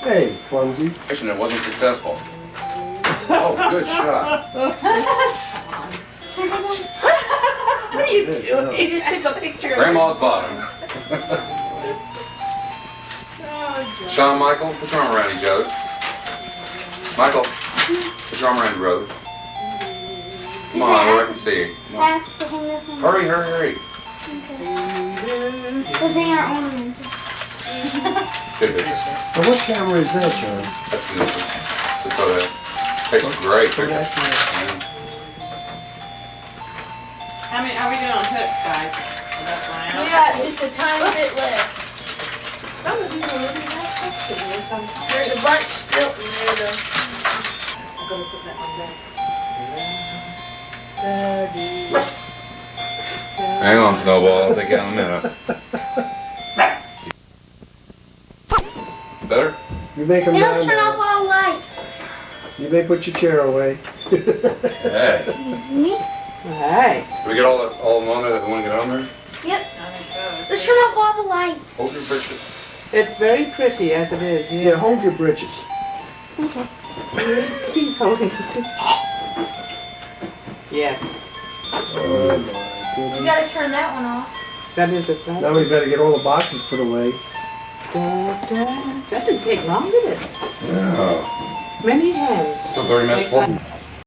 Hey, clumsy. And it wasn't successful. Oh, good shot. What are you doing? You just took a picture of Grandma's bottom. Shawn, Michael, put your arm around each other. Michael, put your arm around the road. Come on, where I can see you. Come I on. have to hang this one. Hurry, hurry, hurry. Let's hang our ornaments. Good picture. Now, what camera is that, John? That's beautiful. It's a Kodak. Takes a great picture. Kodak, yeah. Yeah. How many are we doing on hooks, guys? We got just a tiny bit left. Some of these are really nice hooks in there. There's a bunch still in there though. I'm going to put that one back. Hang on, Snowball. I'll take you in a minute. Better? You make them They down don't turn off now. all lights. You may put your chair away. Hey. Excuse me? Hey. Do we get all the on there that we want to get on there? Yep. I think so. Let's turn off all the lights. Hold your picture. It's very pretty as it is, Yeah, yeah. hold your britches. He's holding it. Yes. Oh my We goodness. gotta turn that one off. That is a sight. Now we better get all the boxes put away. That didn't take long, did it? Yeah. Many hands. Still 30 minutes before.